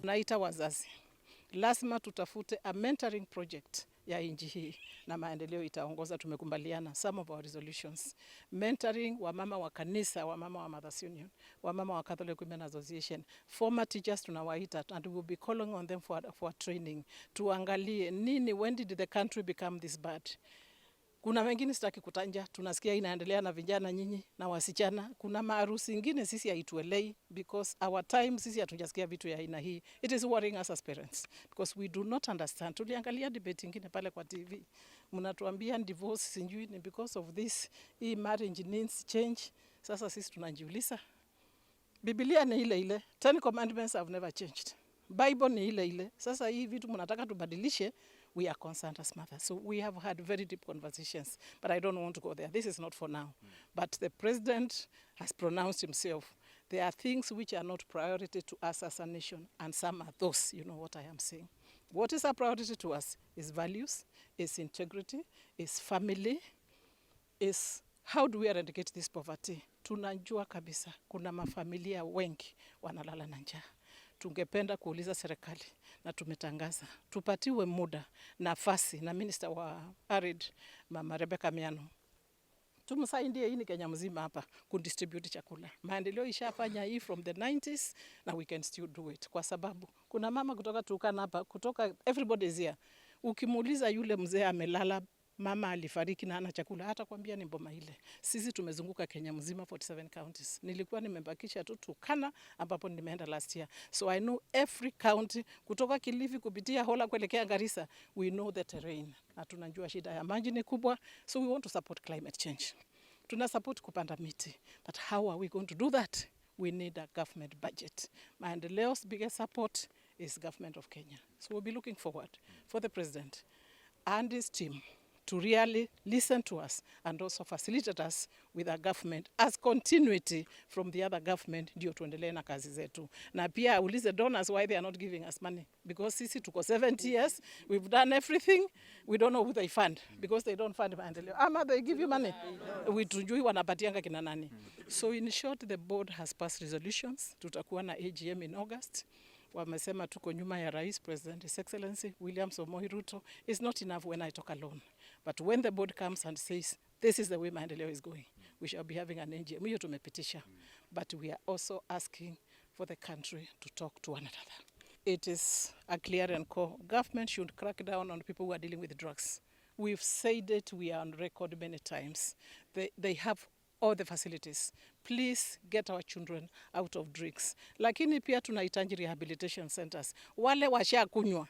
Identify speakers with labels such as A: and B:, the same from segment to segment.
A: Naita wazazi, lazima tutafute a mentoring project ya nchi hii na maendeleo itaongoza. Tumekubaliana some of our resolutions, mentoring wamama wa kanisa, wamama wa Mothers Union, wamama wa Catholic Women Association, former teachers tunawaita, and we will be calling on them for training. Tuangalie nini, when did the country become this bad? Kuna wengine sitaki kutanja, tunasikia inaendelea na vijana nyinyi na wasichana. Kuna maharusi ingine sisi haituelei because our time sisi hatujasikia vitu ya aina hii. It is worrying us as parents because we do not understand. Tuliangalia debate ingine pale kwa TV. Mnatuambia divorce sinjui ni because of this. Hii marriage needs change. Sasa sisi tunajiuliza. Biblia ni ile ile. 10 commandments have never changed. Bible ni ile ile. Sasa hii vitu mnataka tubadilishe. We are concerned as mothers. So we have had very deep conversations, but I don't want to go there. This is not for now. But the president has pronounced himself. There are things which are not priority to us as a nation, and some are those, you know what I am saying. What is a priority to us is values, is integrity, is family, is how do we eradicate this poverty. Tunajua kabisa, kuna mafamilia wengi wanalala na njaa. Tungependa kuuliza serikali na tumetangaza tupatiwe muda nafasi na minister wa Arid Mama Rebecca Miano. Tumsaidie hii ni Kenya mzima hapa kudistribute chakula. Maendeleo ishafanya hii from the 90s na we can still do it kwa sababu kuna mama kutoka Turkana hapa, kutoka everybody is here. Ukimuuliza yule mzee amelala, mama alifariki na hana chakula, hata kwambia ni Boma ile. Sisi tumezunguka Kenya mzima 47 counties. Nilikuwa nimebakisha tu Turkana ambapo nimeenda last year. So I know every county kutoka Kilifi kupitia Hola kuelekea Garissa. We know the terrain. Na tunajua shida ya maji ni kubwa. So we want to support climate change. Tuna support kupanda miti. But how are we going to do that? We need a government budget. Maendeleo's biggest support is government of Kenya. So we'll be looking forward for the president and his team to really listen to us and also facilitate us with our government as continuity from the other government, ndio tuendelee na kazi zetu. Na pia ulize donors why they are not giving us money. Because sisi tuko 70 years, we've done everything, we don't know who they fund. Because they don't fund maendeleo. Ama they give you money. We tujui wanapatianga kina nani. So in short, the board has passed resolutions. Tutakuwa na AGM in August. Wamesema tuko nyuma ya Rais President His Excellency William Samoei Ruto. It's not enough when I talk alone. But when the board comes and says, this is the way maendeleo is going, we shall be having an AGM. Hiyo tumepitisha. But we are also asking for the country to talk to one another. It is a clear and core. Government should crack down on people who are dealing with drugs. We've said it, we are on record many times. They have all the facilities. Please get our children out of drinks. Lakini pia tunahitaji rehabilitation centers. Wale washakunywa,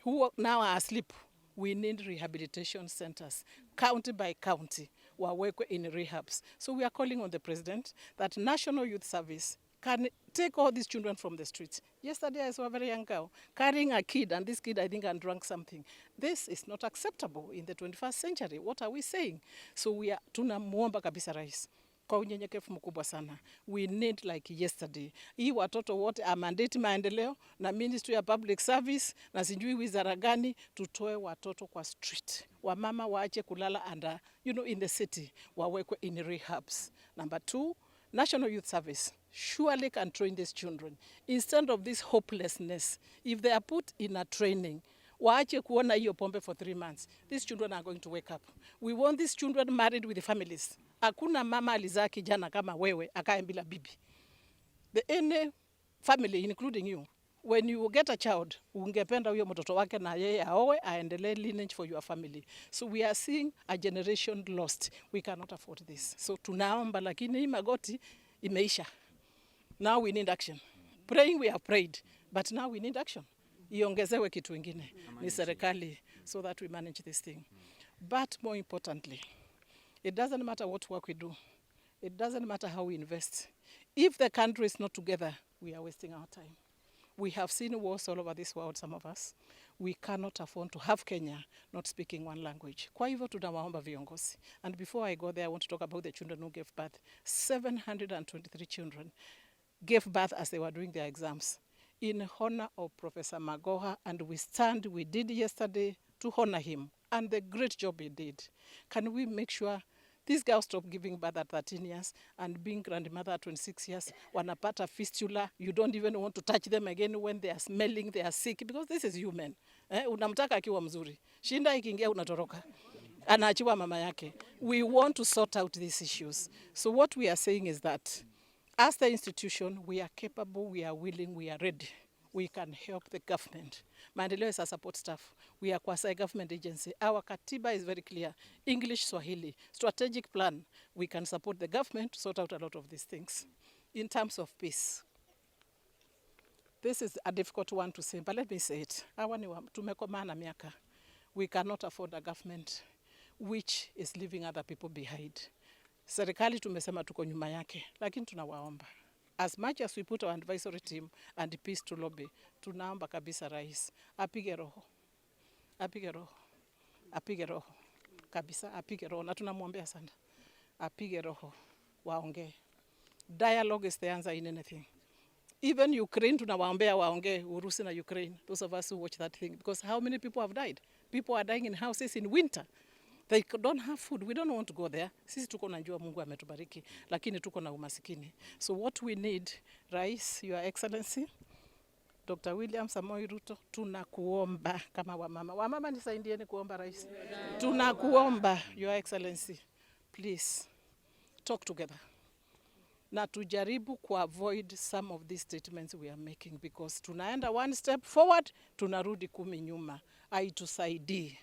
A: who now are asleep, we need rehabilitation centers, county by county, wawekwe in rehabs. So we are calling on the president that National Youth Service can take all these children from the streets. Yesterday I saw a very young girl carrying a kid, and this kid I think had drunk something. This is not acceptable in the 21st century. What are we saying? So we are tunamuomba kabisa rais kwa unyenyekevu mkubwa sana. We need like yesterday. Hii watoto wote amandate maendeleo na Ministry of Public Service na sijui wizara gani tutoe watoto kwa street. Wamama waache kulala under, in the city, wawekwe in rehabs. Number 2, National Youth Service surely can train these children. Instead of this hopelessness, if they are put in a training, waache kuona hiyo pombe for 3 months. These children are going to wake up. We want these children married with the families. Hakuna mama alizaa kijana kama wewe akae bila bibi. Any family, including you, when you get a child, ungependa huyo mtoto wake na yeye aoe aendelee lineage for your family. So we are seeing a generation lost. We cannot afford this. So tunaomba, lakini hii magoti imeisha. Now we need action. Praying we have prayed, but now we need action. Iongezewe kitu ingine ni serikali so that we manage this thing. But more importantly, it doesn't matter what work we do. It doesn't matter how we invest. If the country is not together, we are wasting our time. We have seen wars all over this world, some of us. We cannot afford to have Kenya not speaking one language. Kwa hivyo tunawaomba viongozi. And before I go there, I want to talk about the children who gave birth. 723 children gave birth as they were doing their exams in honor of Professor Magoha, and we did yesterday to honor him and the great job he did. Can we make sure These girls stop giving birth at 13 years and being grandmother at 26 years. Wanapata fistula. You don't even want to touch them again when they are smelling, they are sick, because this is human. Unamtaka akiwa mzuri. Shinda ikiingia unatoroka. Anaachiwa mama yake. We want to sort out these issues. So what we are saying is that as the institution, we are capable, we are willing, we are ready. We can help the government. Maendeleo is a support staff. We are quasi government agency. Our katiba is very clear. English, Swahili, strategic plan. We can support the government to sort out a lot of these things. In terms of peace, this is a difficult one to say, but let me say it. Tumekomana miaka. We cannot afford a government which is leaving other people behind. Serikali tumesema tuko nyuma yake, lakini tunawaomba. As much as we put our advisory team and peace to lobby, tunaomba kabisa rais, apige roho. Apige roho. Apige roho. Kabisa, apige roho. Na tunamwombea sana. Apige roho. Waongee. Dialogue is the answer in anything. Even Ukraine, tunawaombea waongee, Urusi na Ukraine. Those of us who watch that thing. Because how many people have died? People are dying in houses in winter. They don't have food. We don't want to go there. Sisi tuko najua Mungu ametubariki, lakini tuko na umasikini. So what we need, Rais, Your Excellency, Dr. William Samoei Ruto, tunakuomba kama wamama. Wamama nisaidieni kuomba Rais. Tunakuomba, Your Excellency, please talk together. Na tujaribu avoid some of these statements we are making, because tunaenda one step forward, tunarudi 10 nyuma. Haitusaidii.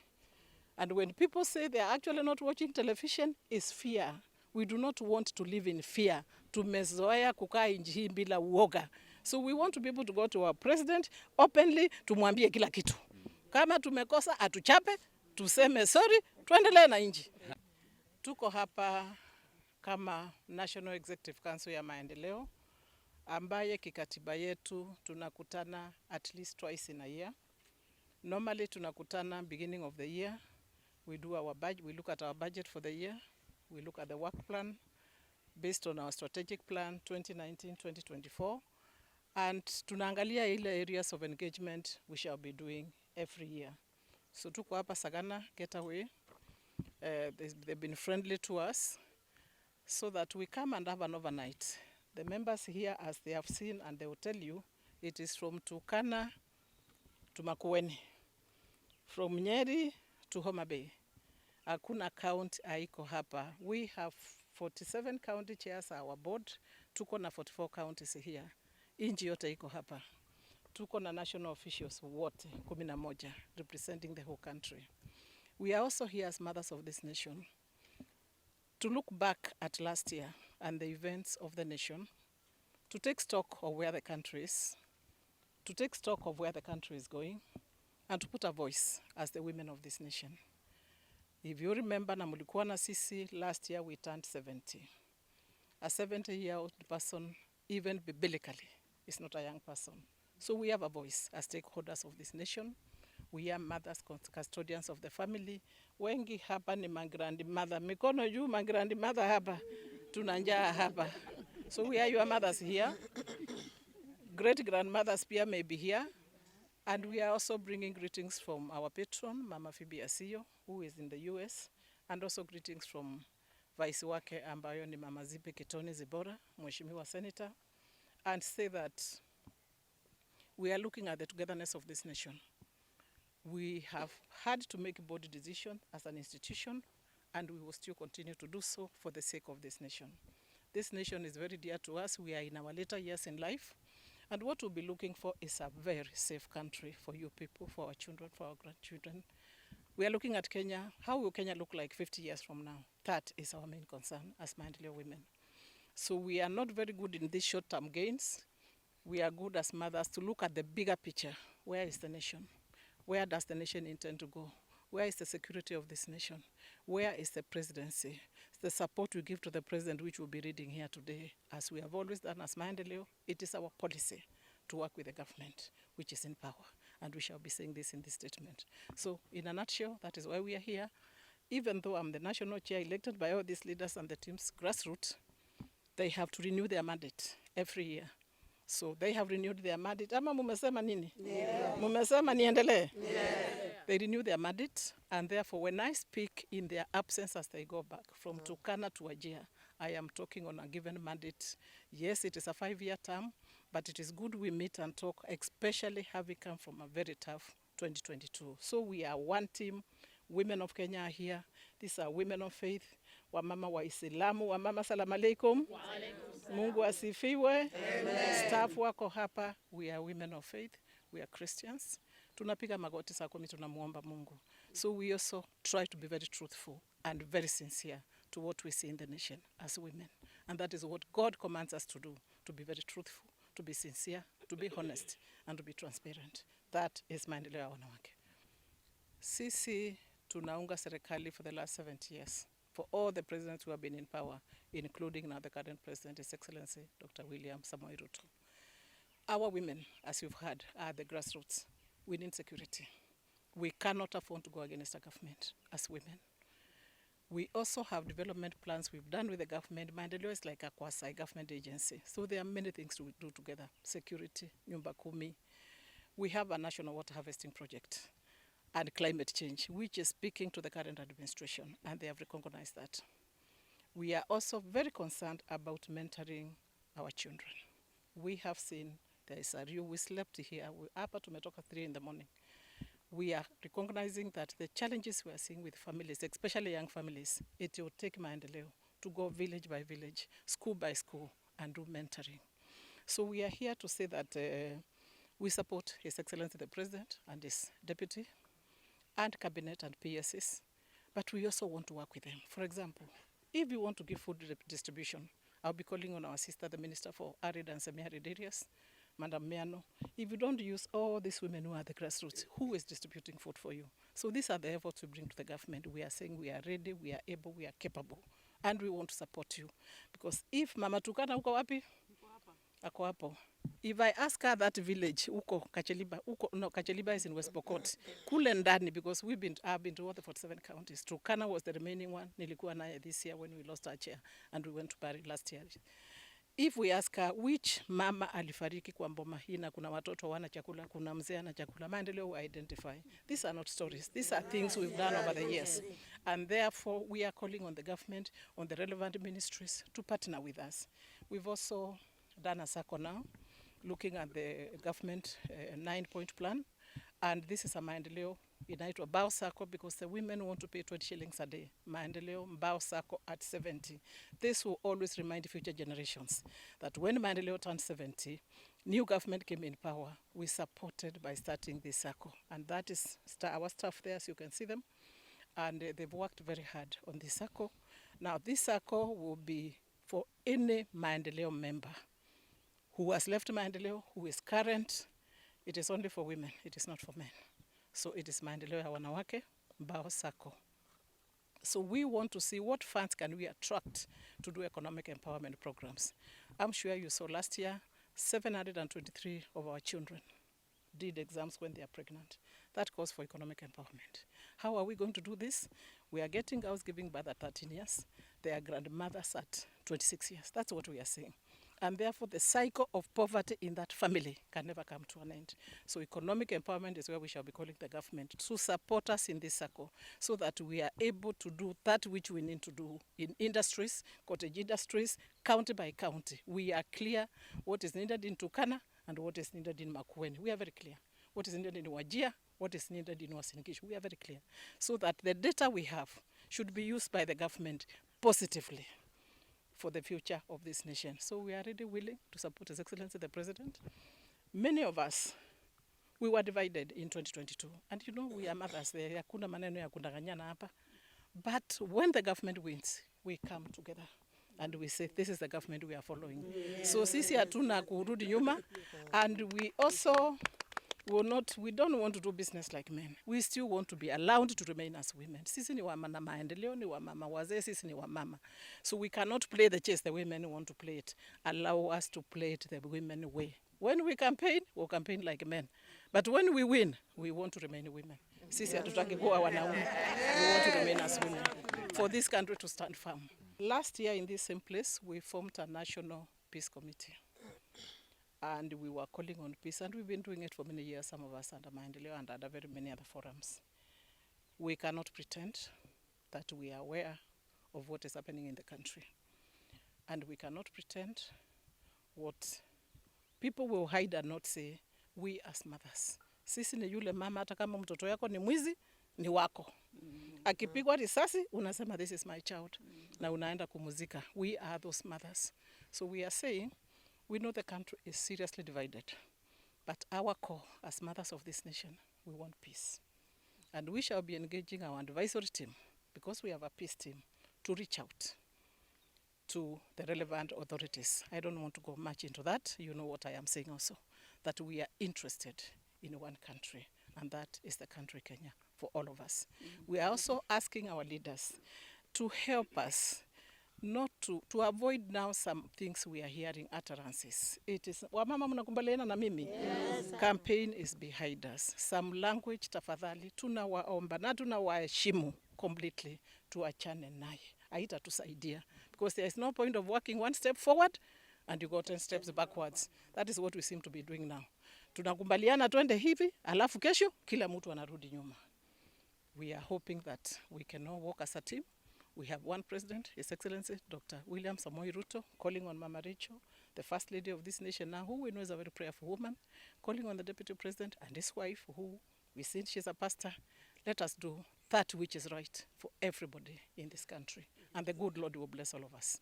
A: And when people say they are actually not watching television, it's fear. We do not want to live in fear. Tumezoea kukaa nchi hii bila uoga. So we want to be able to go to our president openly, tumwambie kila kitu. Kama tumekosa, atuchape, tuseme sorry, tuendelee na nchi. Tuko hapa kama National Executive Council ya maendeleo, ambaye kikatiba yetu tunakutana at least twice in a year. Normally tunakutana beginning of the year. We do our budget, we look at our budget for the year. We look at the work plan based on our strategic plan 2019-2024. And tunaangalia ile areas of engagement we shall be doing every year. So tuko hapa Sagana Getaway. They've been friendly to us so that we come and have an overnight. The members here, as they have seen and they will tell you, it is from Turkana to Makueni, from Nyeri to Homa Bay. Hakuna count haiko hapa. We have 47 county chairs our board. Tuko na 44 counties here. Inji yote iko hapa. Tuko na national officials wote 11 representing the whole country. We are also here as mothers of this nation to look back at last year and the events of the nation, to take stock of where the country is, to take stock of where the country is going, and to put a voice as the women of this nation. If you remember, na mulikuwa na sisi, last year we turned 70. A 70-year-old person, even biblically, is not a young person. So we have a voice as stakeholders of this nation. We are mothers, custodians of the family. Wengi hapa ni grandmother. Mikono juu grandmother hapa. Tunanjaa hapa. So we are your mothers here. Great grandmothers pia may be here. And we are also bringing greetings from our patron, Mama Phoebe Asiyo, who is in the US, and also greetings from Vice wake ambayo ni Mama Zipe Kitoni Zibora, Mheshimiwa Senator, and say that we are looking at the togetherness of this nation. We have had to make a bold decision as an institution, and we will still continue to do so for the sake of this nation. This nation is very dear to us. We are in our later years in life. And what we'll be looking for is a very safe country for you people, for our children, for our grandchildren. We are looking at Kenya. How will Kenya look like 50 years from now? That is our main concern as Maendeleo women. So we are not very good in these short-term gains. We are good as mothers to look at the bigger picture. Where is the nation? Where does the nation intend to go? Where is the security of this nation? Where is the presidency? The support we give to the president, which we'll be reading here today, as we have always done as Maendeleo, it is our policy to work with the government, which is in power. And we shall be saying this in this statement. So in a nutshell, that is why we are here. Even though I'm the national chair elected by all these leaders and the team's grassroots, they have to renew their mandate every year. So they have renewed their mandate. Ama mumesema nini? Mumesema niendelee? They renew their mandate, and therefore when I speak in their absence as they go back from Turkana to Wajir, I am talking on a given mandate. Yes, it is a 5-year term, but it is good we meet and talk, especially having come from a very tough 2022. So we are one team. Women of Kenya are here. These are women of faith. Wamama wa Islamu. Wamama salamu alaikum. Mungu asifiwe. Staff wako hapa. We are women of faith. We are Christians. Tunapiga magoti saa kumi tunamuomba Mungu. So we also try to be very truthful and very sincere to what we see in the nation as women. And that is what God commands us to do, to be very truthful, to be sincere, to be honest, and to be transparent. That is maendeleo ya wanawake. Sisi tunaunga serikali for the last 70 years, for all the presidents who have been in power, including now the current president, His Excellency Dr. William Samoei Ruto. Our women, as you've heard, are the grassroots. We need security. We cannot afford to go against the government as women. We also have development plans we've done with the government. Maendeleo is like a quasi-government agency. So there are many things to do together. Security, Nyumba Kumi. We have a national water harvesting project and climate change, which is speaking to the current administration, and they have recognized that. We are also very concerned about mentoring our children. We have seen there is a real, we slept here, hapa tumetoka 3 in the morning. We are recognizing that the challenges we are seeing with families, especially young families, it will take maendeleo to go village by village, school by school, and do mentoring. So we are here to say that we support His Excellency the President and his deputy, and cabinet and PSs, but we also want to work with them. For example, if you want to give food distribution, I'll be calling on our sister, the Minister for Arid and Semi-Arid Areas, Madam Miano. If you don't use all these women who are the grassroots, who is distributing food for you? So these are the efforts we bring to the government. We are saying we are ready, we are able, we are capable, and we want to support you. Because if Mama Tukana uko wapi? Ako hapo. If I ask her that village, uko Kacheliba, no, Kacheliba is in West Pokot, kule ndani, because I've been to all the 47 counties. Turkana was the remaining one. Nilikuwa naye this year when we lost our chair, and we went to Bari last year. If we ask her which mama alifariki kwa mboma hii na kuna watoto wana chakula, kuna mzee ana chakula, maendeleo we identify. These are not stories. These are things we've done over the years. And therefore, we are calling on the government, on the relevant ministries to partner with us. We've also done a circle now, looking at the government 9-point plan. And this is a maendeleo inaitwa Bao Sacco, because the women want to pay 20 shillings a day. Maendeleo Bao Sacco at 70. This will always remind future generations that when Maendeleo turned 70, new government came in power. We supported by starting this Sacco. And that is our staff there, as you can see them. And they've worked very hard on this Sacco. Now this Sacco will be for any Maendeleo member who has left Maendeleo, who is current. It is only for women, it is not for men. So it is maendeleo ya wanawake, Bao Sacco. So we want to see what funds can we attract to do economic empowerment programs. I'm sure you saw last year, 723 of our children did exams when they are pregnant. That calls for economic empowerment. How are we going to do this? We are getting girls giving birth at 13 years. Their grandmothers at 26 years. That's what we are saying. And therefore, the cycle of poverty in that family can never come to an end. So economic empowerment is where we shall be calling the government to support us in this circle so that we are able to do that which we need to do in industries, cottage industries, county by county. We are clear what is needed in Turkana and what is needed in Makueni. We are very clear. What is needed in Wajir, what is needed in Uasin Gishu. We are very clear. So that the data we have should be used by the government positively for the future of this nation. So we are really willing to support His Excellency the President. Many of us, we were divided in 2022. And you know, we are mothers there. Hakuna maneno ya kundanganyana hapa. But when the government wins, we come together. And we say, this is the government we are following. Yeah. So sisi hatuna kurudi nyuma. And we also we don't want to do business like men. We still want to be allowed to remain as women. Sisi ni wamama maendeleo, ni wamama wazee, sisi ni wamama. So we cannot play the chess the way men want to play it. Allow us to play it the women way. When we campaign, we'll campaign like men. But when we win, we want to remain women. Sisi hatutaki kuwa wanaume. We want to remain as women. For this country to stand firm. Last year in this same place, we formed a national peace committee. and we were calling on peace, and we've been doing it for many years, some of us under Maendeleo and under very many other forums. We cannot pretend that we are aware of what is happening in the country, and we cannot pretend what people will hide and not say. We as mothers, sisi ni yule mama, hata kama mtoto yako ni mwizi, ni wako. Akipigwa risasi, unasema this is my child, na unaenda kumuzika. We are those mothers. So we are saying, we know the country is seriously divided, but our core as mothers of this nation, we want peace. And we shall be engaging our advisory team, because we have a peace team, to reach out to the relevant authorities. I don't want to go much into that. You know what I am saying also, that we are interested in one country, and that is the country Kenya for all of us. We are also asking our leaders to help us not to avoid now some things we are hearing, utterances. It is, wamama mnakubaliana na mimi? Yes. Campaign is behind us. Some language tafadhali tunawaomba na tunawaheshimu completely, tuachane naye. Haitatusaidia, because there is no point of walking one step forward and you go 10 steps backwards. That is what we seem to be doing now. Tunakubaliana twende hivi, alafu kesho kila mtu anarudi nyuma. We are hoping that we can all work as a team. We have one president, His Excellency Dr. William Samoei Ruto, calling on Mama Rachel, the first lady of this nation now, who we know is a very prayerful woman, calling on the deputy president and his wife, who we see she's a pastor. Let us do that which is right for everybody in this country, and the good Lord will bless all of us.